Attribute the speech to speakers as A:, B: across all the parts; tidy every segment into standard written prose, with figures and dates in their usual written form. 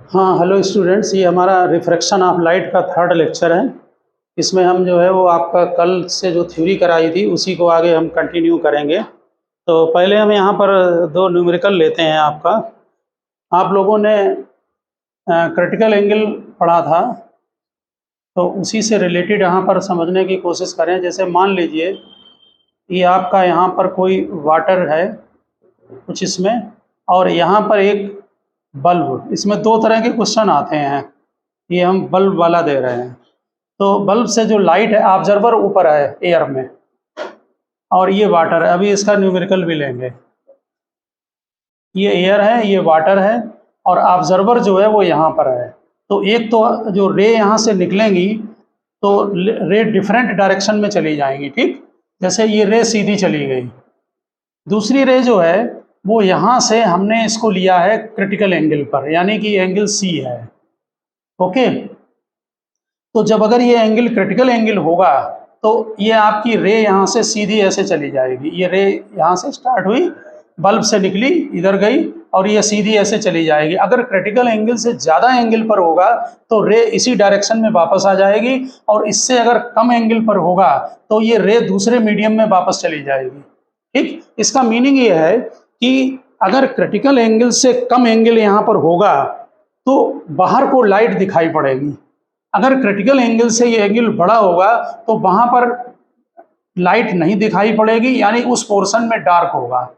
A: हाँ, hello students, ये हमारा रिफ्रैक्शन ऑफ लाइट का थर्ड लेक्चर है। इसमें हम जो है वो आपका कल से जो थ्योरी कराई थी उसी को आगे हम कंटिन्यू करेंगे। तो पहले हम यहाँ पर दो न्यूमेरिकल लेते हैं आपका। आप लोगों ने क्रिटिकल एंगल पढ़ा था, तो उसी से रिलेटेड यहाँ पर समझने की कोशिश करें। जैसे मान लीजिए ये आपका यहाँ पर कोई वाटर है कुछ इसमें, और यहाँ पर एक बल्ब। इसमें दो तरह के क्वेश्चन आते हैं, ये हम बल्ब वाला दे रहे हैं। तो बल्ब से जो लाइट है, ऑब्जर्वर ऊपर है एयर में, और ये वाटर है। अभी इसका न्यूमेरिकल भी लेंगे। ये एयर है, ये वाटर है, और ऑब्जर्वर जो है वो यहाँ पर है। तो एक तो जो रे यहाँ से निकलेंगी तो रे डिफरेंट डायरेक्शन में चली जाएंगी, ठीक। जैसे ये रे सीधी चली गई। दूसरी रे जो है वो यहाँ से हमने इसको लिया है क्रिटिकल एंगल पर, यानी कि एंगल सी है। ओके, तो जब अगर ये एंगल क्रिटिकल एंगल होगा तो ये आपकी रे यहाँ से सीधी ऐसे चली जाएगी। ये रे यहाँ से स्टार्ट हुई, बल्ब से निकली, इधर गई, और ये सीधी ऐसे चली जाएगी। अगर क्रिटिकल एंगल से ज़्यादा एंगल पर होगा तो रे इसी डायरेक्शन में वापस आ जाएगी, और इससे अगर कम एंगल पर होगा तो ये रे दूसरे मीडियम में वापस चली जाएगी, ठीक। इसका मीनिंग ये है कि अगर क्रिटिकल एंगल से कम एंगल यहाँ पर होगा तो बाहर को लाइट दिखाई पड़ेगी। अगर क्रिटिकल एंगल से ये एंगल बड़ा होगा तो वहां पर लाइट नहीं दिखाई पड़ेगी, यानी उस पोर्शन में डार्क होगा।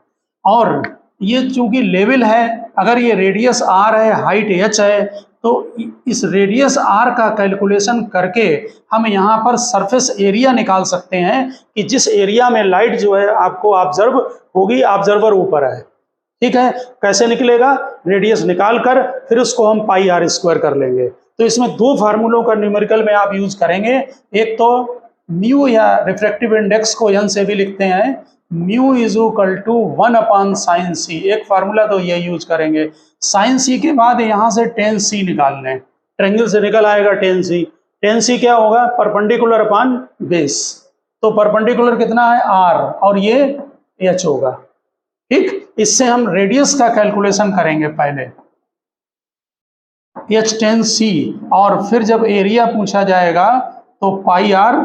A: और ये चूंकि लेवल है, अगर ये रेडियस आर है, हाइट एच है, तो इस रेडियस आर का कैलकुलेशन करके हम यहाँ पर सरफेस एरिया निकाल सकते हैं कि जिस एरिया में लाइट जो है आपको ऑब्जर्व होगी, ऑब्जर्वर ऊपर है, ठीक है। कैसे निकलेगा? रेडियस निकाल कर फिर उसको हम पाई आर स्क्वायर कर लेंगे। तो इसमें दो फार्मूलों का न्यूमेरिकल में आप यूज करेंगे। एक तो म्यू या रिफ्रैक्टिव इंडेक्स को एन से भी लिखते हैं, mu is equal to 1/sin c। एक फार्मूला तो ये यूज करेंगे। sin c के बाद यहाँ से tan c निकाल लें, ट्रायंगल से निकल आएगा tan c। tan c क्या होगा? Perpendicular upon base. तो परपेंडिकुलर कितना है? r, और ये h होगा, ठीक। इससे हम रेडियस का कैलकुलेशन करेंगे पहले, h tan c, और फिर जब एरिया पूछा जाएगा तो पाई आर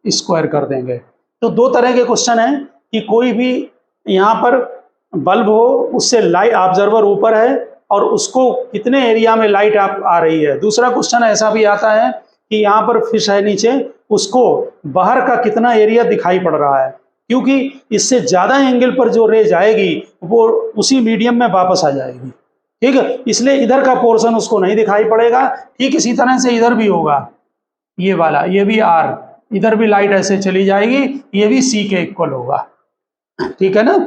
A: स्क्वायर कर देंगे। तो दो तरह के क्वेश्चन हैं कि कोई भी यहाँ पर बल्ब हो, उससे लाइट, ऑब्जर्वर ऊपर है और उसको कितने एरिया में लाइट आ रही है। दूसरा क्वेश्चन ऐसा भी आता है कि यहाँ पर फिश है नीचे, उसको बाहर का कितना एरिया दिखाई पड़ रहा है, क्योंकि इससे ज़्यादा एंगल पर जो रे जाएगी वो उसी मीडियम में वापस आ जाएगी, ठीक है। इसलिए इधर का पोर्शन उसको नहीं दिखाई पड़ेगा। ठीक इसी तरह से इधर भी होगा, ये वाला, ये भी आर, इधर भी लाइट ऐसे चली जाएगी, ये भी सी के इक्वल होगा, ठीक है ना।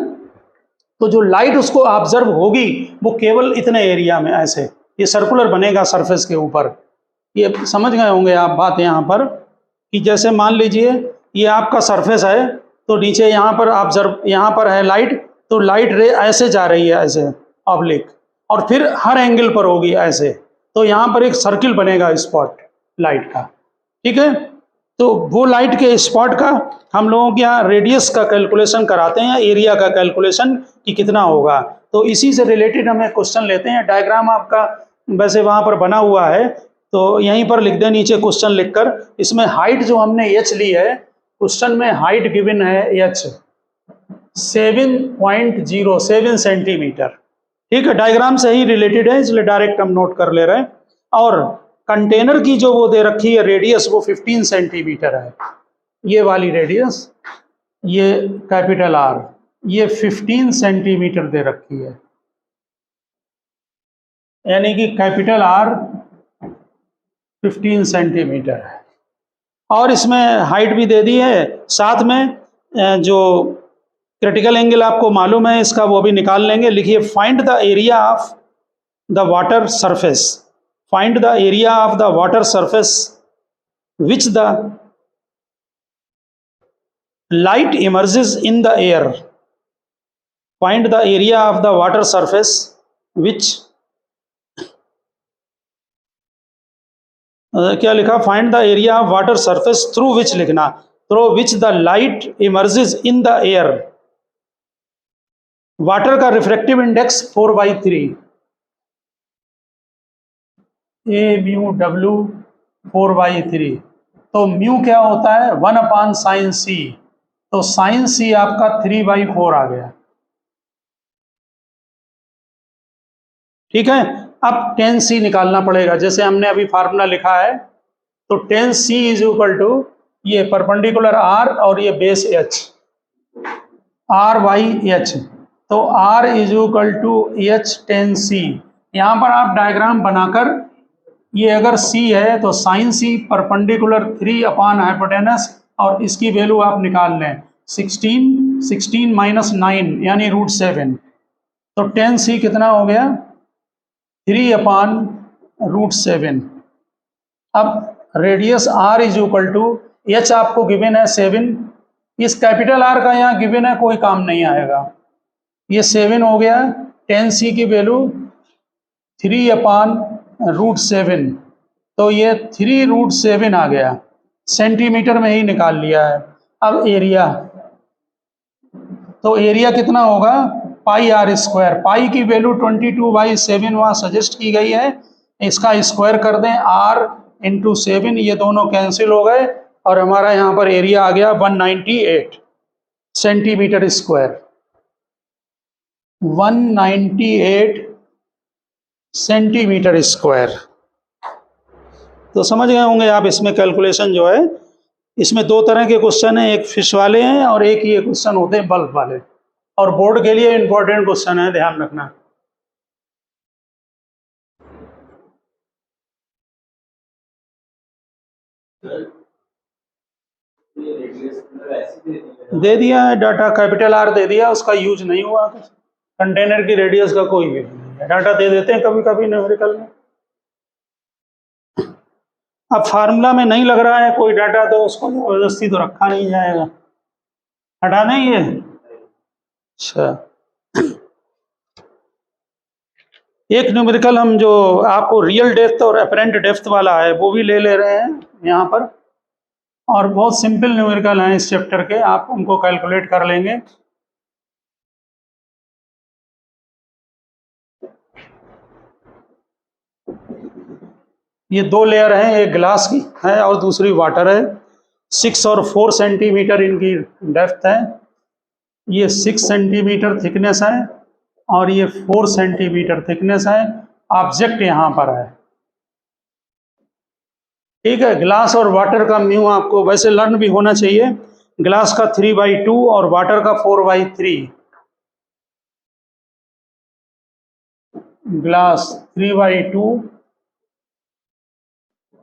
A: तो जो लाइट उसको ऑब्जर्व होगी वो केवल इतने एरिया में ऐसे, ये सर्कुलर बनेगा सरफेस के ऊपर। ये समझ गए होंगे आप बात यहाँ पर, कि जैसे मान लीजिए ये आपका सरफेस है, तो नीचे यहाँ पर ऑब्जर्व, यहाँ पर है लाइट, तो लाइट रे ऐसे जा रही है, ऐसे ऑब्लिक, और फिर हर एंगल पर होगी ऐसे। तो यहाँ पर एक सर्किल बनेगा स्पॉट लाइट का, ठीक है। तो वो लाइट के स्पॉट का हम लोगों के यहाँ रेडियस का कैलकुलेशन कराते हैं, एरिया का कैलकुलेशन कि कितना होगा। तो इसी से रिलेटेड हम एक क्वेश्चन लेते हैं। डायग्राम आपका वैसे वहाँ पर बना हुआ है, तो यहीं पर लिख दें नीचे क्वेश्चन लिखकर। इसमें हाइट जो हमने एच ली है, क्वेश्चन में हाइट गिवन है एच 7.07 सेंटीमीटर, ठीक है। डायग्राम से ही रिलेटेड है इसलिए डायरेक्ट हम नोट कर ले रहे हैं। और कंटेनर की जो वो दे रखी है रेडियस, वो 15 सेंटीमीटर है, ये वाली रेडियस, ये कैपिटल आर, ये 15 सेंटीमीटर दे रखी है, यानी कि कैपिटल आर 15 सेंटीमीटर है। और इसमें हाइट भी दे दी है, साथ में जो क्रिटिकल एंगल आपको मालूम है इसका, वो भी निकाल लेंगे। लिखिए, find the area of the water surface, find the area of the water surface which the light emerges in the air. Find the area of the water surface which क्या लिखा? Find the area of water surface through which लिखना, through which the light emerges in the air. Water का refractive index 4/3, a mu W 4/3। तो mu क्या होता है 1/sin c, तो sin c आपका 3/4 आ गया। ठीक है, अब tan c निकालना पड़ेगा। जैसे हमने अभी फार्मूला लिखा है, तो tan c is equal to ये परपेंडिकुलर r और ये बेस h, r/h, तो r is equal to h tan c। यहाँ पर आप डायग्राम बनाकर, ये अगर c है तो sin c परपेंडिकुलर 3/हाइपोटेनस, और इसकी वैल्यू आप निकाल लें 16 माइनस 9 यानी √7, तो tan c कितना हो गया 3/√7। अब radius r is equal to h आपको गिवन है 7, इस कैपिटल R का यहाँ गिवन है, कोई काम नहीं आएगा, ये 7 हो गया। tan c की वैल्यू 3/√7, तो ये 3√7 आ गया, सेंटीमीटर में ही निकाल लिया है। अब एरिया, तो एरिया कितना होगा πr², पाई की वैल्यू 22/7 वहाँ सजेस्ट की गई है, इसका स्क्वायर कर दें r इंटू 7, ये दोनों कैंसिल हो गए और हमारा यहाँ पर एरिया आ गया 198 सेंटीमीटर स्क्वायर, 198 सेंटीमीटर स्क्वायर। तो समझ गए होंगे आप, इसमें कैलकुलेशन जो है, इसमें दो तरह के क्वेश्चन हैं, एक फिश वाले हैं और एक ये क्वेश्चन होते हैं बल्ब वाले, और बोर्ड के लिए इंपॉर्टेंट क्वेश्चन है, ध्यान रखना। दे दिया है डाटा, कैपिटल R दे दिया, उसका यूज नहीं हुआ, कंटेनर की रेडियस का कोई यूज नहीं है, डाटा दे देते हैं कभी कभी न्यूमेरिकल में। अब फार्मूला में नहीं लग रहा है कोई डाटा, तो उसको जबरदस्ती तो रखा नहीं जाएगा, हटा नहीं है। अच्छा, एक न्यूमेरिकल हम जो आपको रियल डेप्थ और अपरेंट डेप्थ वाला है वो भी ले रहे हैं यहाँ पर, और बहुत सिंपल न्यूमेरिकल हैं इस चैप्टर के, आप उनको कैलकुलेट कर लेंगे। ये दो लेयर हैं, एक ग्लास की है और दूसरी वाटर है, 6 और 4 सेंटीमीटर इनकी डेप्थ है, ये 6 सेंटीमीटर थिकनेस है और ये 4 सेंटीमीटर थिकनेस है। ऑब्जेक्ट यहाँ पर है, ठीक है। ग्लास और वाटर का म्यू आपको वैसे लर्न भी होना चाहिए, ग्लास का 3/2 और वाटर का 4/3, ग्लास 3/2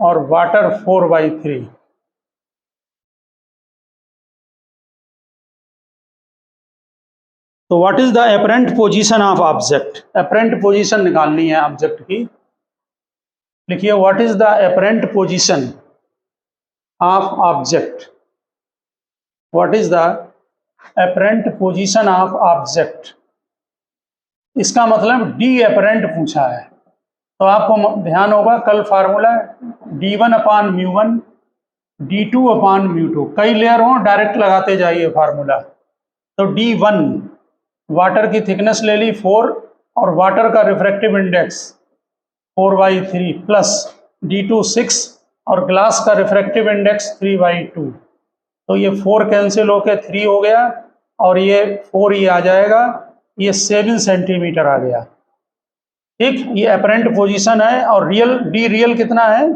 A: और वाटर 4/3। तो what is the apparent position of object, apparent position निकालनी है ऑब्जेक्ट की। लिखिए what is the apparent position of object, what is the apparent position of object. इसका मतलब डी अपरेंट पूछा है, तो आपको ध्यान होगा कल फार्मूला d1/μ1 d2/μ2, कई लेयर हो डायरेक्ट लगाते जाइए फार्मूला। तो d1 वाटर की थिकनेस ले ली 4 और वाटर का रिफ्रैक्टिव इंडेक्स 4/3 प्लस d2 6 और ग्लास का रिफ्रैक्टिव इंडेक्स 3/2, तो ये 4 कैंसिल होके 3 हो गया और ये 4 ये आ जाएगा, ये 7 सेंटीमीटर आ गया, ठीक। ये अपरेंट पोजीशन है और रियल डी रियल कितना है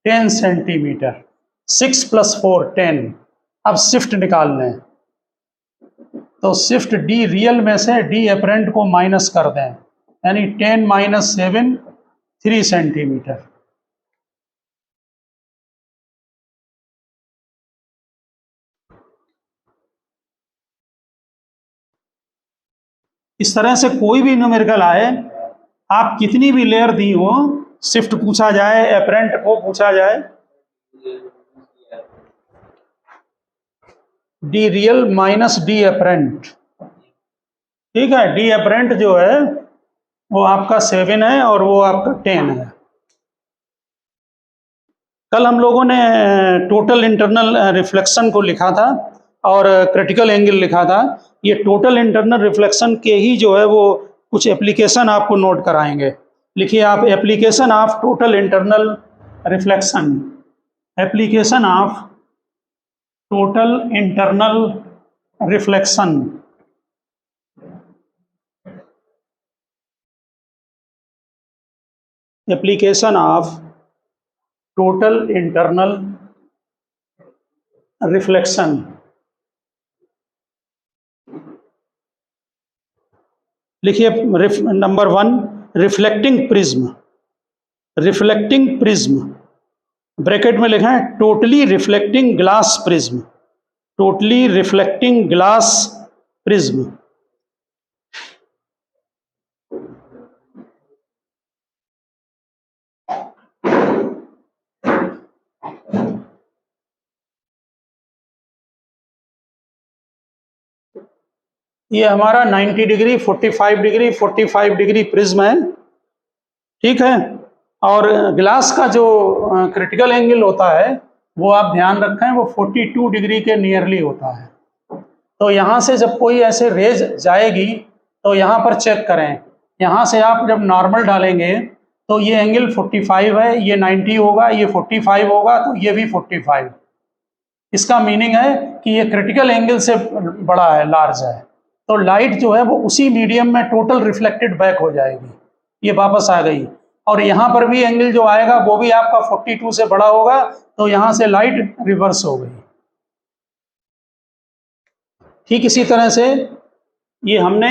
A: 10 सेंटीमीटर, 6 + 4 10। अब शिफ्ट निकालना है, तो शिफ्ट डी रियल में से डी अपरेंट को माइनस कर दें, यानी 10 - 7 3 सेंटीमीटर। इस तरह से कोई भी न्यूमेरिकल आए, आप कितनी भी लेयर दी हो, शिफ्ट पूछा जाए, अपरेंट को पूछा जाए, D real minus D apparent, ठीक है। डी अपरेंट जो है वो आपका 7 है और वो आपका 10 है। कल हम लोगों ने टोटल इंटरनल रिफ्लेक्शन को लिखा था और क्रिटिकल एंगल लिखा था। ये टोटल इंटरनल रिफ्लेक्शन के ही जो है वो कुछ एप्लीकेशन आपको नोट कराएंगे। लिखिए आप application of total internal reflection, application of total internal reflection. Application of total internal reflection. लिखिए number 1 reflecting prism, reflecting prism bracket में लिखा है totally reflecting glass prism, totally reflecting glass prism. ये हमारा 90 डिग्री, 45 डिग्री, 45 डिग्री प्रिज्म है, ठीक है। और ग्लास का जो क्रिटिकल एंगल होता है वो आप ध्यान रखें वो 42 डिग्री के नियरली होता है। तो यहाँ से जब कोई ऐसे रेज जाएगी तो यहाँ पर चेक करें, यहाँ से आप जब नॉर्मल डालेंगे तो ये एंगल 45 है, ये 90 होगा, ये 45 होगा, तो ये भी 45। इसका मीनिंग है कि ये क्रिटिकल एंगल से बड़ा है, लार्ज है। तो लाइट जो है वो उसी मीडियम में टोटल रिफ्लेक्टेड बैक हो जाएगी, ये वापस आ गई। और यहाँ पर भी एंगल जो आएगा वो भी आपका 42 से बड़ा होगा, तो यहाँ से लाइट रिवर्स हो गई। ठीक इसी तरह से ये हमने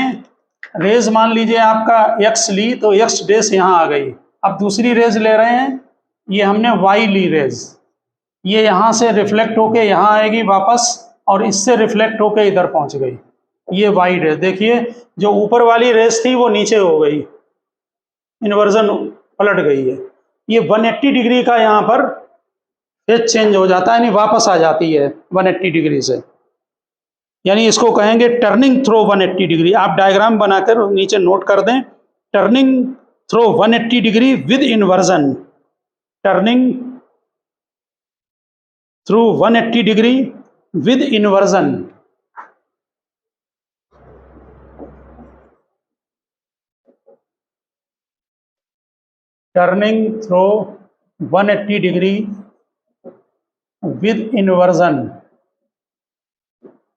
A: रेज मान लीजिए आपका x ली, तो x डेस यहाँ आ गई। अब दूसरी रेज ले रहे हैं, ये हमने y ली रेज, ये यहाँ से रिफ्लेक्ट होके यहाँ आएगी वापस, और इससे रिफ्लेक्ट होके इधर पहुँच गई, ये y रेज। देखिए जो ऊपर वाली रेज थी वो नीचे हो गई, इन्वर्जन पलट गई है। ये 180 डिग्री का यहाँ पर फेज चेंज हो जाता है, यानी वापस आ जाती है 180 डिग्री से, यानी इसको कहेंगे टर्निंग थ्रो 180 डिग्री। आप डायग्राम बनाकर नीचे नोट कर दें, turning through 180 degree with inversion, turning through 180 degree with inversion. Turning through 180 degree with inversion.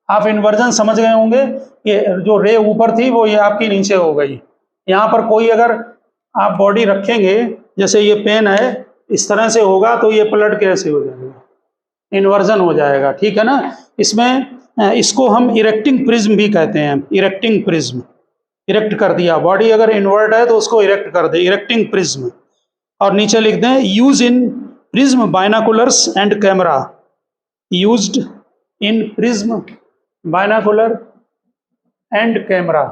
A: आप इन्वर्जन समझ गए होंगे, ये जो रे ऊपर थी वो ये आपकी नीचे हो गई। यहाँ पर कोई अगर आप बॉडी रखेंगे, जैसे ये पेन है, इस तरह से होगा तो ये पलट के ऐसे हो जाएगा, इन्वर्जन हो जाएगा, ठीक है ना। इसमें इसको हम इरेक्टिंग प्रिज्म भी कहते हैं, इरेक्टिंग प्रिज्म। इरेक्ट कर दिया, बॉडी अगर इन्वर्ट है तो उसको इरेक्ट कर दे, इरेक्टिंग प्रिज्म। और नीचे लिख दें use in prism binoculars and camera, used in prism binocular and camera.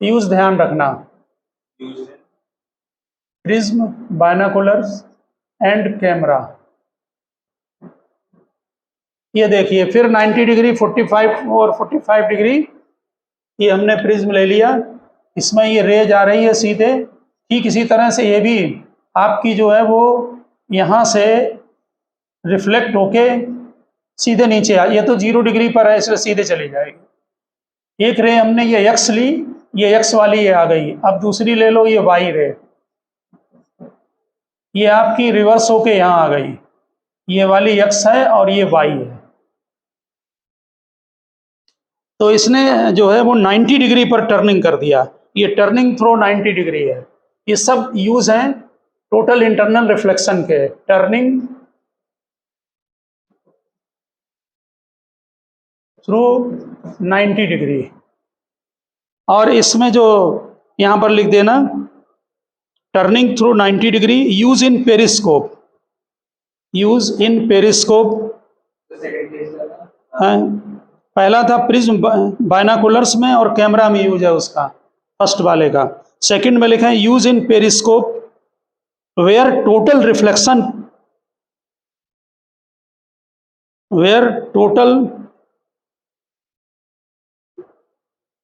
A: Use ध्यान रखना, प्रिज्म बाइनाकुलर्स एंड कैमरा। ये देखिए फिर 90 डिग्री, 45 और 45 डिग्री, ये हमने प्रिज्म ले लिया, इसमें ये रेज आ रही है सीधे। ठीक इसी तरह से ये भी आपकी जो है वो यहाँ से रिफ्लेक्ट होके सीधे नीचे आ, ये तो 0 डिग्री पर है इसलिए सीधे चली जाएगी। एक रे हमने ये x ली, ये x वाली ये आ गई। अब दूसरी ले लो, ये y रे, ये आपकी रिवर्स होके यहाँ आ गई, ये वाली x है और ये y है। तो इसने जो है वो 90 डिग्री पर टर्निंग कर दिया, ये टर्निंग थ्रो 90 डिग्री है। ये सब यूज हैं टोटल इंटरनल रिफ्लेक्शन के, टर्निंग थ्रू 90 डिग्री। और इसमें जो यहाँ पर लिख देना turning through 90 degree, use in periscope, use in periscope. पहला था प्रिज्म बाइनाकुलर्स में और कैमरा में यूज है उसका, फर्स्ट वाले का। सेकंड में लिखा है use in periscope where total reflection, where total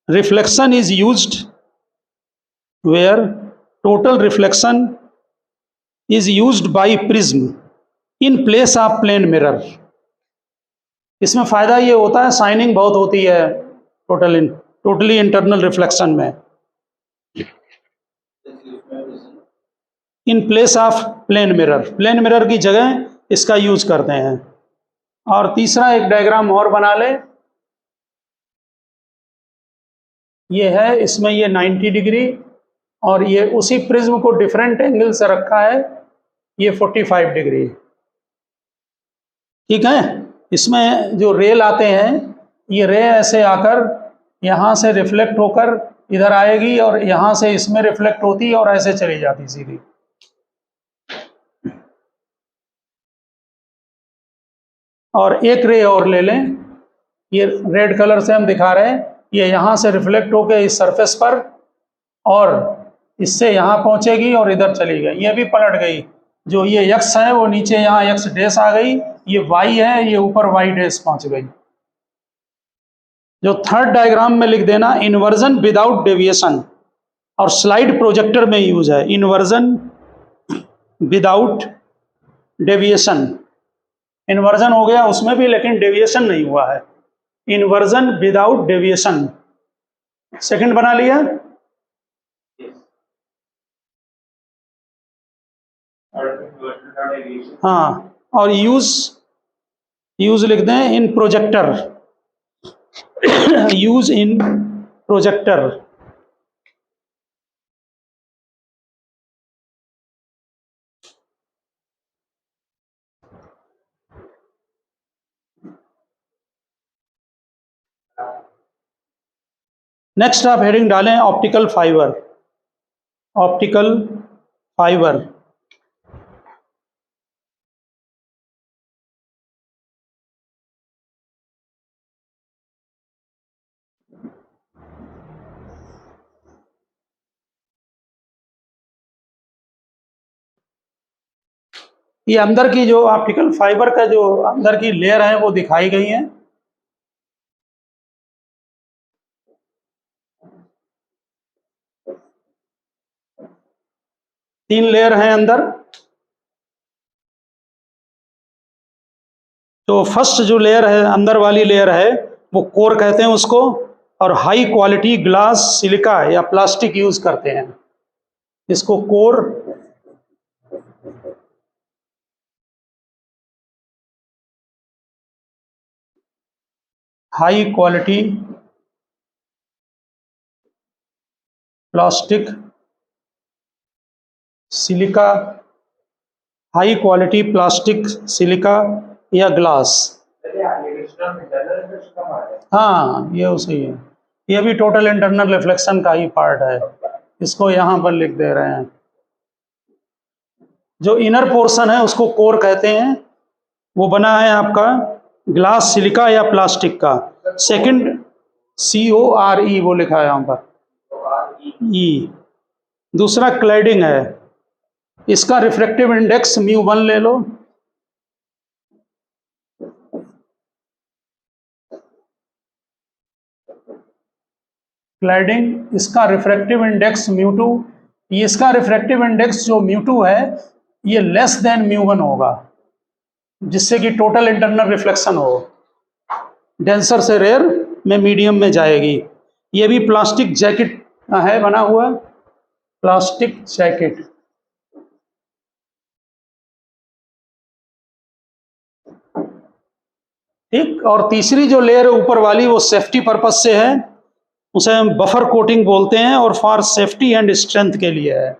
A: reflection is used, where total reflection is used by prism in place of plane mirror. इसमें फ़ायदा ये होता है शाइनिंग बहुत होती है टोटली इंटरनल रिफ्लेक्शन में। In place of plane mirror की जगह इसका यूज करते हैं। और तीसरा एक डायग्राम और बना ले, ये है, इसमें ये 90 डिग्री और ये उसी प्रिज्म को डिफरेंट एंगल से रखा है, ये 45 डिग्री। ठीक है, इसमें जो रे लाते हैं, ये रे ऐसे आकर यहाँ से रिफ्लेक्ट होकर इधर आएगी और यहाँ से इसमें रिफ्लेक्ट होती और ऐसे चली जाती सीधी। और एक रे और ले लें, ये रेड कलर से हम दिखा रहे हैं, ये यहाँ से रिफ्लेक्ट होकर इस सरफेस पर और इससे यहाँ पहुँचेगी और इधर चली गई, ये भी पलट गई। जो ये यक्स है वो नीचे यहाँ यक्स डैश आ गई, ये वाई है, ये ऊपर वाई डैश पहुँच गई। जो थर्ड डायग्राम में लिख देना इन्वर्जन विदाउट डेविएशन, और स्लाइड प्रोजेक्टर में यूज है इन्वर्जन विदाउट डेविएशन। इन्वर्जन हो गया उसमें भी, लेकिन डेविएशन नहीं हुआ है, इन्वर्जन विदाउट डेविएशन। सेकंड बना लिया। हाँ, और यूज लिख दें in projector, use in projector. Next आप हेडिंग डालें ऑप्टिकल फाइबर, ऑप्टिकल फाइबर। ये अंदर की जो ऑप्टिकल फाइबर का जो अंदर की लेयर है वो दिखाई गई है। तीन लेयर हैं अंदर। तो फर्स्ट जो लेयर है, अंदर वाली लेयर है, वो कोर कहते हैं उसको, और हाई क्वालिटी ग्लास, सिलिका या प्लास्टिक यूज करते हैं इसको core. High quality plastic, silica, high quality plastic, silica या ग्लास। हाँ, ये सही है, ये भी टोटल इंटरनल रिफ्लेक्शन का ही पार्ट है, इसको यहाँ पर लिख दे रहे हैं। जो इनर पोर्शन है उसको कोर कहते हैं, वो बना है आपका ग्लास, सिलिका या प्लास्टिक का। सेकंड CORE वो लिखा है यहाँ पर, ई। दूसरा क्लैडिंग है, इसका रिफ्रैक्टिव इंडेक्स μ1 ले लो। क्लैडिंग, इसका रिफ्रैक्टिव इंडेक्स μ2। इसका रिफ्रैक्टिव इंडेक्स जो μ2 है ये लेस देन μ1 होगा, जिससे कि टोटल इंटरनल रिफ्लेक्शन हो, डेंसर से रेयर में मीडियम में जाएगी। ये भी प्लास्टिक जैकेट है बना हुआ, प्लास्टिक जैकेट। ठीक, और तीसरी जो लेयर है ऊपर वाली वो सेफ्टी पर्पज से है, उसे हम बफर कोटिंग बोलते हैं और फॉर सेफ्टी एंड स्ट्रेंथ के लिए है।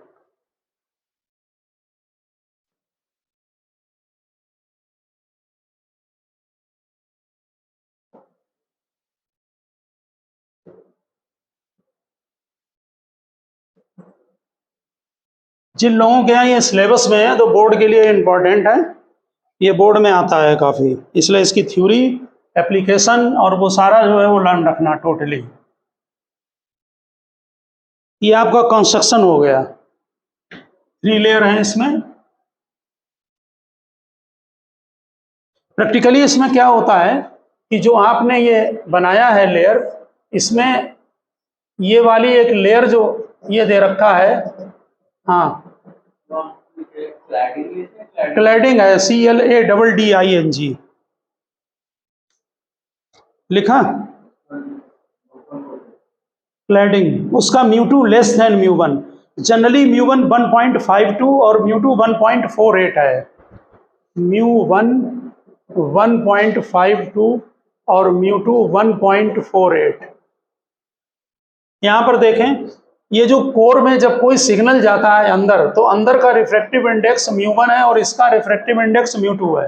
A: जिन लोगों के यहाँ ये सिलेबस में है तो बोर्ड के लिए इम्पोर्टेंट है, ये बोर्ड में आता है काफ़ी, इसलिए इसकी थ्योरी, एप्लीकेशन और वो सारा जो है वो लर्न रखना टोटली। ये आपका कंस्ट्रक्शन हो गया, 3 लेयर हैं इसमें। प्रैक्टिकली इसमें क्या होता है कि जो आपने ये बनाया है लेयर, इसमें ये वाली एक लेयर जो ये दे रखा है, हाँ क्लैडिंग है, CLADDING लिखा, क्लैडिंग, उसका μ2 लेस देन μ1। जनरली म्यू1 1.52 और म्यू2 1.48 है। म्यू1 1.52 और म्यू2 1.48। यहाँ पर देखें, ये जो कोर में जब कोई सिग्नल जाता है अंदर, तो अंदर का रिफ्रैक्टिव इंडेक्स म्यू1 है और इसका रिफ्रैक्टिव इंडेक्स म्यू2 है।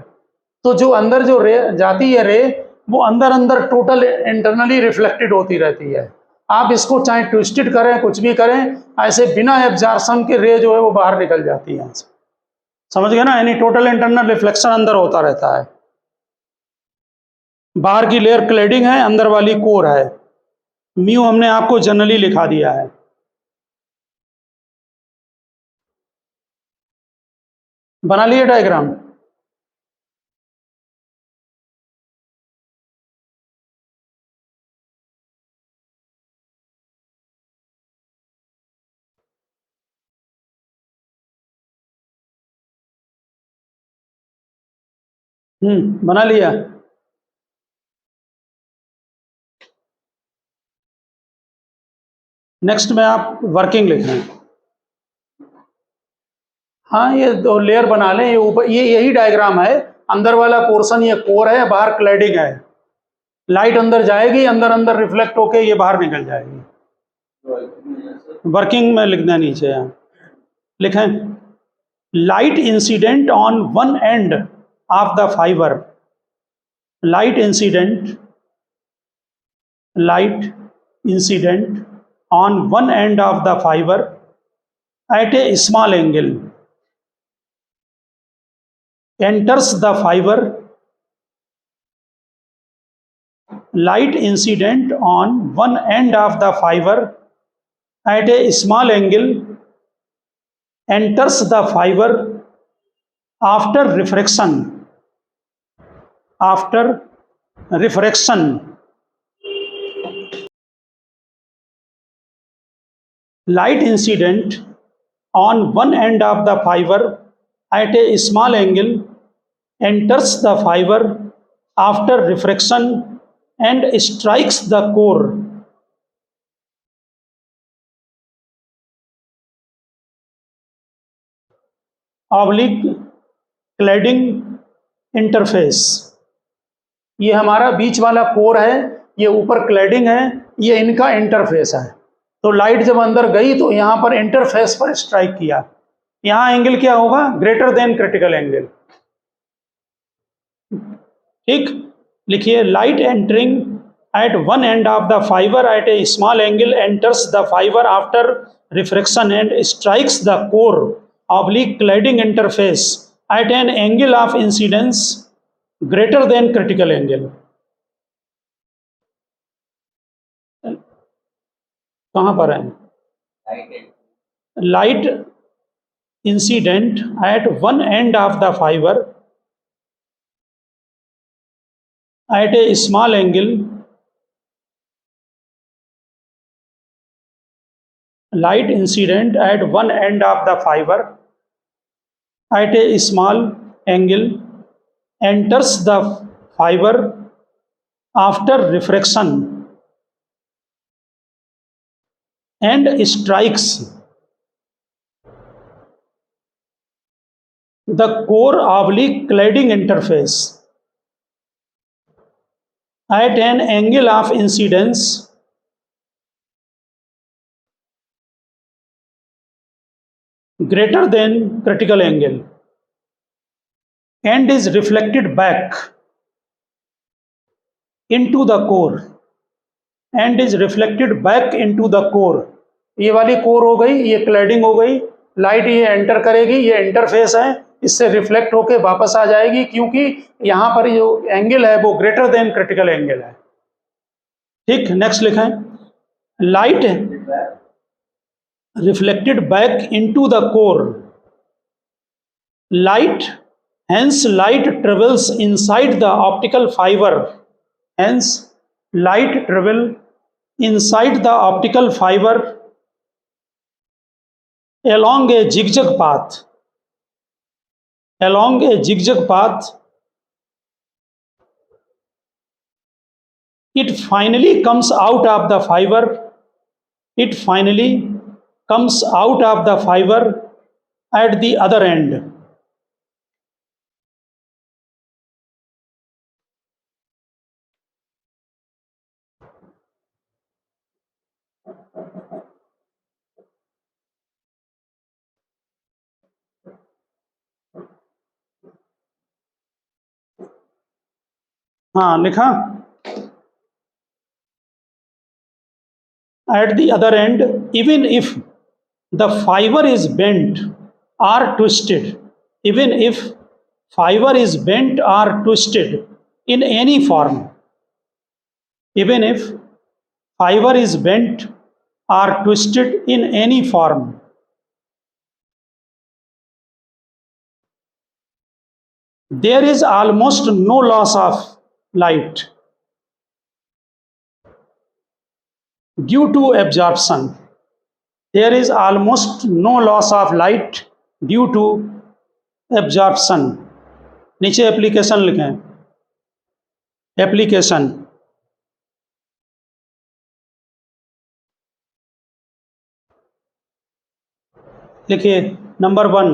A: तो जो अंदर जो रे जाती है रे, वो अंदर अंदर टोटल इंटरनली रिफ्लेक्टेड होती रहती है। आप इसको चाहे ट्विस्टेड करें, कुछ भी करें, ऐसे बिना एब्जॉर्प्शन के रे जो है वो बाहर निकल जाती है यहाँ से। समझ गए ना? यानी टोटल इंटरनल रिफ्लेक्शन अंदर होता रहता है। बाहर की लेयर क्लैडिंग है, अंदर वाली कोर है। म्यू हमने आपको जनरली लिखा दिया है। बना लिए डायग्राम? बना लिया। नेक्स्ट में आप वर्किंग लिखें। हाँ, ये दो लेयर बना लें। ये ऊपर ये यही डायग्राम है। अंदर वाला पोर्शन ये कोर है, बाहर क्लैडिंग है। लाइट अंदर जाएगी, अंदर अंदर रिफ्लेक्ट होके ये बाहर निकल जाएगी। वर्किंग में लिखना नीचे यहाँ लिखें, light incident on one end of the fibre. Light incident on one end of the fiber at a small angle enters the fiber. Light incident on one end of the fiber at a small angle enters the fiber after refraction. Light incident on one end of the fiber at a small angle enters the fiber after refraction and strikes the core. Oblique cladding interface। ये हमारा बीच वाला core है, ये ऊपर cladding है, ये इनका interface है। तो लाइट जब अंदर गई तो यहाँ पर इंटरफेस पर स्ट्राइक किया। यहाँ एंगल क्या होगा? Greater than critical angle. ठीक, लिखिए, light entering at one end of the fibre at a small angle enters the fibre after refraction and strikes the core oblique cladding interface at an angle of incidence greater than critical angle. कहाँ पर है? Light incident at one end of the fibre at a small angle light incident at one end of the fiber at a small angle enters the fiber after refraction and strikes the core oblique cladding interface at an angle of incidence greater than critical angle and is reflected back into the core and is reflected back into the core। ये वाली core हो गई, ये cladding हो गई। Light ये enter करेगी, ये इंटरफेस है, इससे रिफ्लेक्ट होके वापस आ जाएगी, क्योंकि यहाँ पर जो एंगल है वो ग्रेटर देन क्रिटिकल एंगल है। ठीक, नेक्स्ट लिखें, light reflected back into the core। Light travels inside the optical fiber। Hence light travel inside the optical fiber along a zigzag path it finally comes out of the fiber comes out of the fiber at the other end. हाँ लिखा, at the other end, even if the fiber is bent or twisted, even if fiber is bent or twisted in any form, even if fiber is bent or twisted in any form, there is almost no loss of light due to absorption. There is almost no loss of light due to absorption. नीचे application लिखें, application. लिखिए number 1,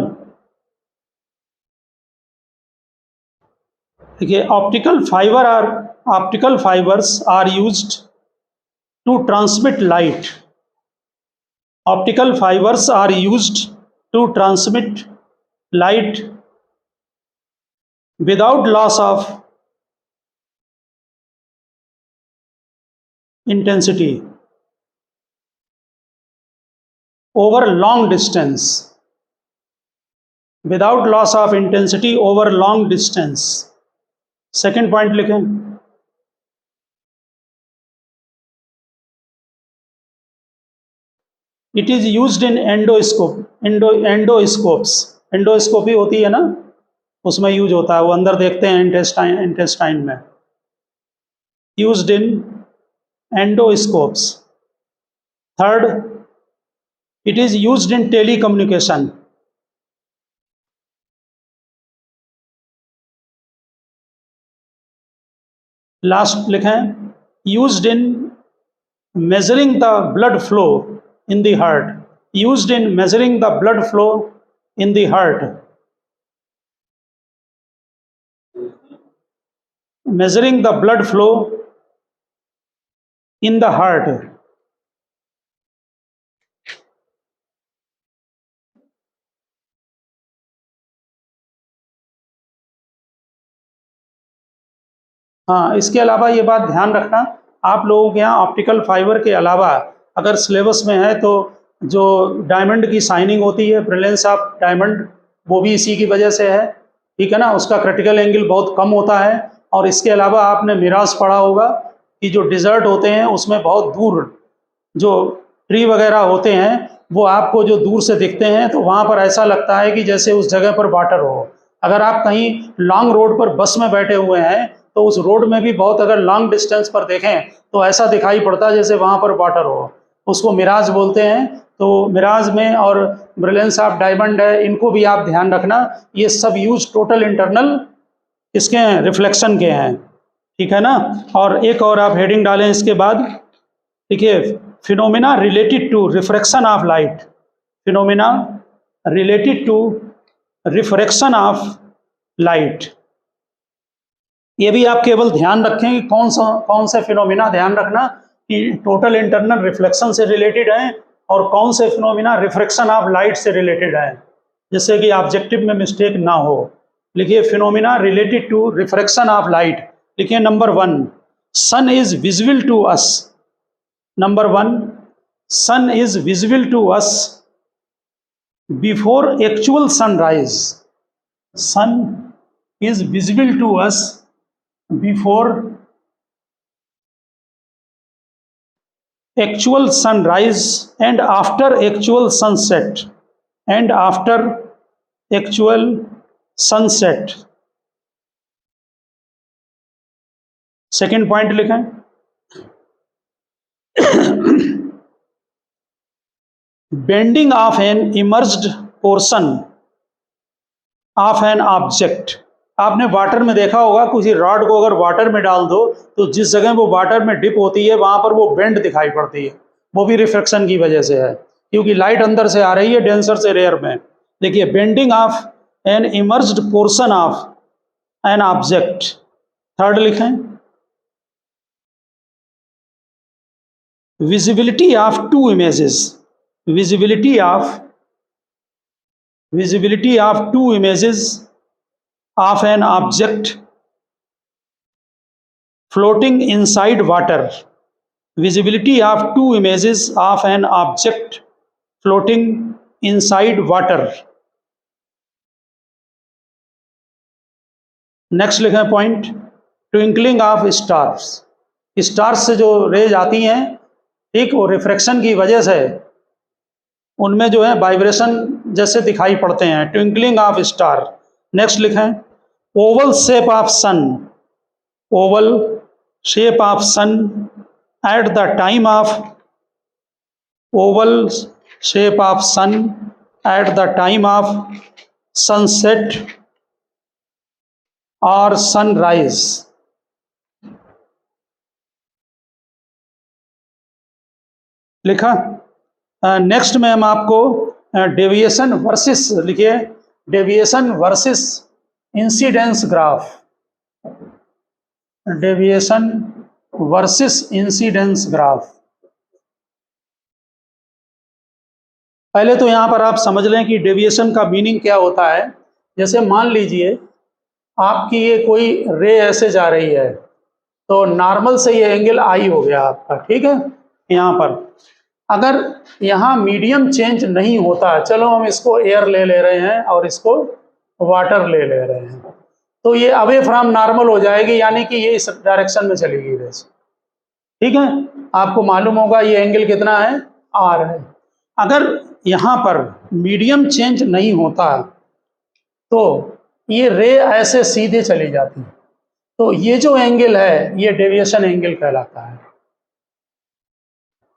A: देखिए optical fibres are used to transmit light. Optical fibres are used to transmit light without loss of intensity over long distance, without loss of intensity over long distance. Second point लिखें, it is used in endoscopes. Endoscopy होती है ना, उसमें use होता है, वो अंदर देखते हैं इंटेस्टाइन में। Used in endoscopes. Third, it is used in telecommunication. Last लिखें, used in measuring the blood flow in the heart, used in measuring the blood flow in the heart, measuring the blood flow in the heart। हाँ, इसके अलावा ये बात ध्यान रखना, आप लोगों के यहाँ ऑप्टिकल फाइबर के अलावा अगर सिलेबस में है तो जो डायमंड की शाइनिंग होती है, ब्रिलियंस ऑफ डायमंड, वो भी इसी की वजह से है, ठीक है ना। उसका क्रिटिकल एंगल बहुत कम होता है। और इसके अलावा आपने मिराज पढ़ा होगा कि जो डिज़र्ट होते हैं उसमें बहुत दूर जो ट्री वगैरह होते हैं वो आपको जो दूर से दिखते हैं तो वहाँ पर ऐसा लगता है कि जैसे उस जगह पर वाटर हो। अगर आप कहीं लॉन्ग रोड पर बस में बैठे हुए हैं तो उस रोड में भी बहुत अगर लॉन्ग डिस्टेंस पर देखें तो ऐसा दिखाई पड़ता है जैसे वहाँ पर वाटर हो, उसको मिराज बोलते हैं। तो मिराज में और ब्रिलियंस ऑफ डायमंड है, इनको भी आप ध्यान रखना। ये सब यूज टोटल इंटरनल इसके हैं, रिफ्लेक्शन के हैं, ठीक है ना। और एक और आप हेडिंग डालें इसके बाद, देखिए phenomena related to refraction of light, phenomena related to refraction of light. ये भी आप केवल ध्यान रखें कि कौन से फिनोमिना, ध्यान रखना कि टोटल इंटरनल रिफ्लेक्शन से रिलेटेड हैं और कौन से फिनोमिना रिफ्रैक्शन ऑफ लाइट से रिलेटेड हैं, जिससे कि ऑब्जेक्टिव में मिस्टेक ना हो। लिखिए phenomena related to refraction of light. लिखिए number 1, sun is visible to us. Number 1, sun is visible to us before actual sunrise. Sun is visible to us before actual sunrise and after actual sunset, and after actual sunset। Second point लिखें, bending of an emerged portion of an object. आपने water में देखा होगा, किसी rod को अगर water में डाल दो तो जिस जगह वो वाटर में डिप होती है वहाँ पर वो बेंड दिखाई पड़ती है, वो भी रिफ्रैक्शन की वजह से है। क्योंकि लाइट अंदर से आ रही है डेंसर से रेयर में। देखिए, bending of an emerged portion of an object. Third लिखें, visibility of two images, visibility of two images of an object floating inside water, visibility of two images of an object floating inside water। Next लिखें point, twinkling of stars. Stars से जो raise आती हैं, ठीक, वो refraction की वजह से उनमें जो है वाइब्रेशन जैसे दिखाई पड़ते हैं, ट्विंकलिंग ऑफ स्टार। नेक्स्ट लिखें, oval shape of sun, oval shape of sun at the time of, oval shape of sun at the time of sunset और सनराइज। लिखा। नेक्स्ट में हम आपको डेविएशन वर्सेस, लिखिए, deviation versus incidence graph, deviation versus incidence graph. पहले तो यहां पर आप समझ लें कि डेविएशन का मीनिंग क्या होता है। जैसे मान लीजिए आपकी ये कोई रे ऐसे जा रही है, तो नॉर्मल से ये एंगल आई हो गया आपका, ठीक है। यहाँ पर अगर यहाँ मीडियम चेंज नहीं होता, चलो हम इसको एयर ले रहे हैं और इसको वाटर ले रहे हैं, तो ये अवे फ्रॉम नॉर्मल हो जाएगी, यानी कि ये इस डायरेक्शन में चलेगी वैसे, ठीक है। आपको मालूम होगा ये एंगल कितना है, आर है। अगर यहाँ पर मीडियम चेंज नहीं होता तो ये रे ऐसे सीधे चली जाती, तो ये जो एंगल है ये डेविएशन एंगल कहलाता है,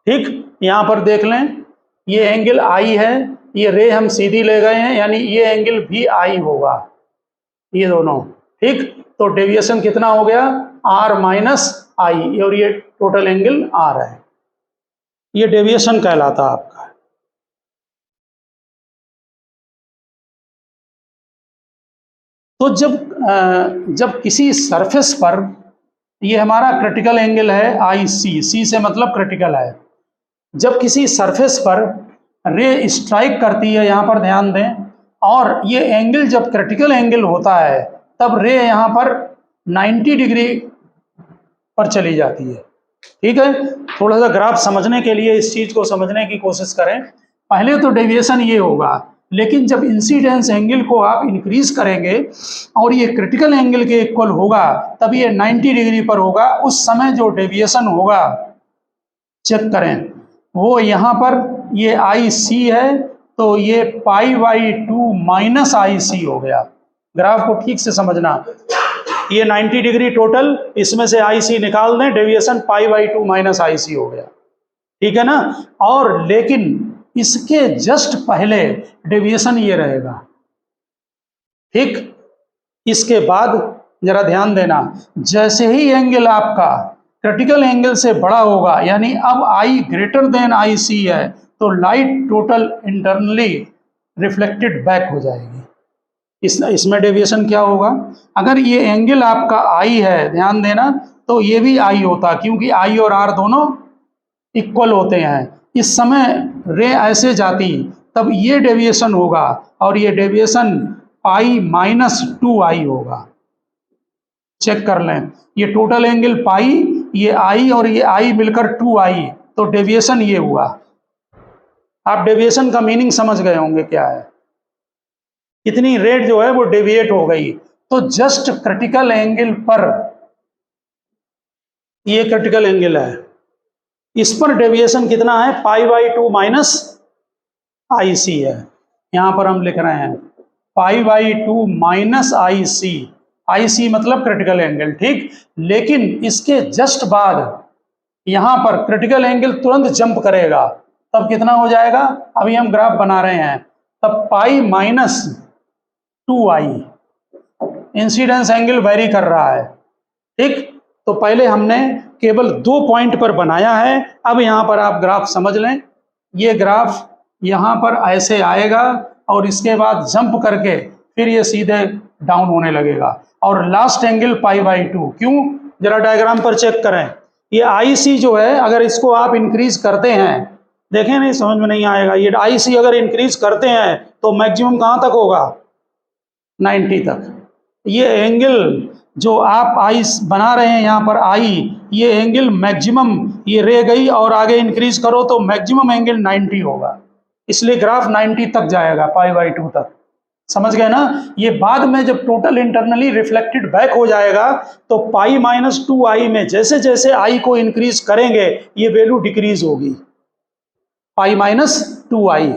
A: ठीक। यहां पर देख लें, ये एंगल आई है, ये रे हम सीधी ले गए हैं, यानी ये एंगल भी आई होगा, ये दोनों, ठीक। तो डेविएशन कितना हो गया, आर माइनस आई, और ये टोटल एंगल आर है, ये डेविएशन कहलाता है आपका। तो जब किसी सरफेस पर, ये हमारा क्रिटिकल एंगल है आई सी, सी से मतलब क्रिटिकल है, जब किसी सरफेस पर रे स्ट्राइक करती है, यहाँ पर ध्यान दें, और ये एंगल जब क्रिटिकल एंगल होता है तब रे यहाँ पर 90 डिग्री पर चली जाती है, ठीक है। थोड़ा सा ग्राफ समझने के लिए इस चीज़ को समझने की कोशिश करें। पहले तो डेविएशन ये होगा, लेकिन जब इंसिडेंस एंगल को आप इंक्रीज करेंगे और ये क्रिटिकल एंगल के इक्वल होगा, तब ये 90 डिग्री पर होगा। उस समय जो डेविएशन होगा, चेक करें, वो यहाँ पर ये आई सी है, तो ये π/2 माइनस आई सी हो गया। ग्राफ को ठीक से समझना, ये 90 डिग्री टोटल, इसमें से आई सी निकाल दें, डेविएशन π/2 माइनस आई सी हो गया, ठीक है ना। और लेकिन इसके जस्ट पहले डेविएशन ये रहेगा, ठीक। इसके बाद जरा ध्यान देना, जैसे ही एंगल आपका क्रिटिकल एंगल से बड़ा होगा, यानी अब आई ग्रेटर देन आई सी है, तो light total internally reflected back हो जाएगी। इसमें डेविएशन क्या होगा, अगर ये एंगल आपका आई है, ध्यान देना, तो ये भी आई होता, क्योंकि आई और आर दोनों इक्वल होते हैं। इस समय रे ऐसे जाती, तब ये डेविएशन होगा, और ये डेविएशन π-2 आई होगा। चेक कर लें, ये टोटल एंगल पाई, ये आई और ये आई मिलकर 2 आई, तो डेविएशन ये हुआ। आप डेविएशन का मीनिंग समझ गए होंगे क्या है, कितनी रेट जो है वो डेविएट हो गई। तो जस्ट क्रिटिकल एंगल पर, ये क्रिटिकल एंगल है, इस पर डेविएशन कितना है, π/2 माइनस आई सी है। यहां पर हम लिख रहे हैं π/2 माइनस आई सी, आई सी मतलब क्रिटिकल एंगल, ठीक। लेकिन इसके जस्ट बाद यहां पर क्रिटिकल एंगल तुरंत जंप करेगा, तब कितना हो जाएगा, अभी हम ग्राफ बना रहे हैं, तब π-2 आई, इंसिडेंस एंगल वेरी कर रहा है, ठीक। तो पहले हमने केवल 2 पॉइंट पर बनाया है, अब यहां पर आप ग्राफ समझ लें। ये ग्राफ यहाँ पर ऐसे आएगा और इसके बाद जंप करके फिर ये सीधे डाउन होने लगेगा, और लास्ट एंगल π/2। क्यों, जरा डायग्राम पर चेक करें। ये IC जो है, अगर इसको आप इंक्रीज करते हैं, देखें नहीं समझ में नहीं आएगा, ये IC अगर इंक्रीज करते हैं तो मैक्सिमम कहाँ तक होगा, 90 तक। ये एंगल जो आप आई बना रहे हैं यहाँ पर I, ये एंगल मैक्सिमम, ये रह गई और आगे इंक्रीज करो तो मैक्सिमम एंगल 90 होगा, इसलिए ग्राफ 90 तक जाएगा, π/2 तक। समझ गए ना। ये बाद में जब टोटल इंटरनली रिफ्लेक्टेड बैक हो जाएगा तो π-2i में जैसे जैसे I को इंक्रीज करेंगे ये वैल्यू डिक्रीज होगी, π-2i,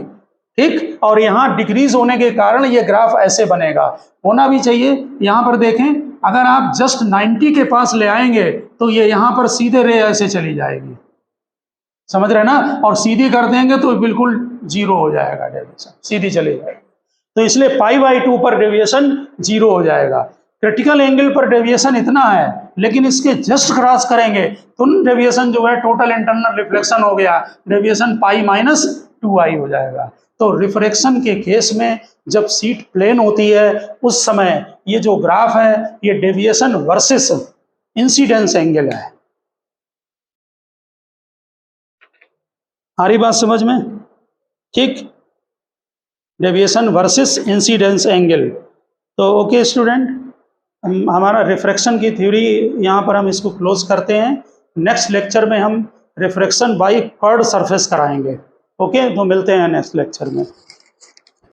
A: ठीक। और यहाँ डिक्रीज होने के कारण ये ग्राफ ऐसे बनेगा, होना भी चाहिए। यहाँ पर देखें, अगर आप जस्ट 90 के पास ले आएंगे तो ये यहाँ पर सीधे रे ऐसे चली जाएगी, समझ रहे ना, और सीधी कर देंगे तो बिल्कुल जीरो हो जाएगा, डेविएशन सीधी चली जाएगी। तो इसलिए π/2 पर डेविएशन जीरो हो जाएगा। क्रिटिकल एंगल पर डेविएशन इतना है, लेकिन इसके जस्ट क्रॉस करेंगे तो डेविएशन जो है टोटल इंटरनल रिफ्लेक्शन हो गया, डेविएशन π-2i हो जाएगा। तो रिफ्रैक्शन के केस में जब सीट प्लेन होती है उस समय ये जो ग्राफ है ये डेविएशन वर्सेस इंसिडेंस एंगल है। आ रही बात समझ में, ठीक, डेविएशन वर्सेस इंसिडेंस एंगल। तो ओके स्टूडेंट, हमारा रिफ्रैक्शन की थ्योरी यहाँ पर हम इसको क्लोज करते हैं। नेक्स्ट लेक्चर में हम रिफ्रैक्शन बाय कर्व्ड सरफेस कराएंगे। ओके, तो मिलते हैं नेक्स्ट लेक्चर में।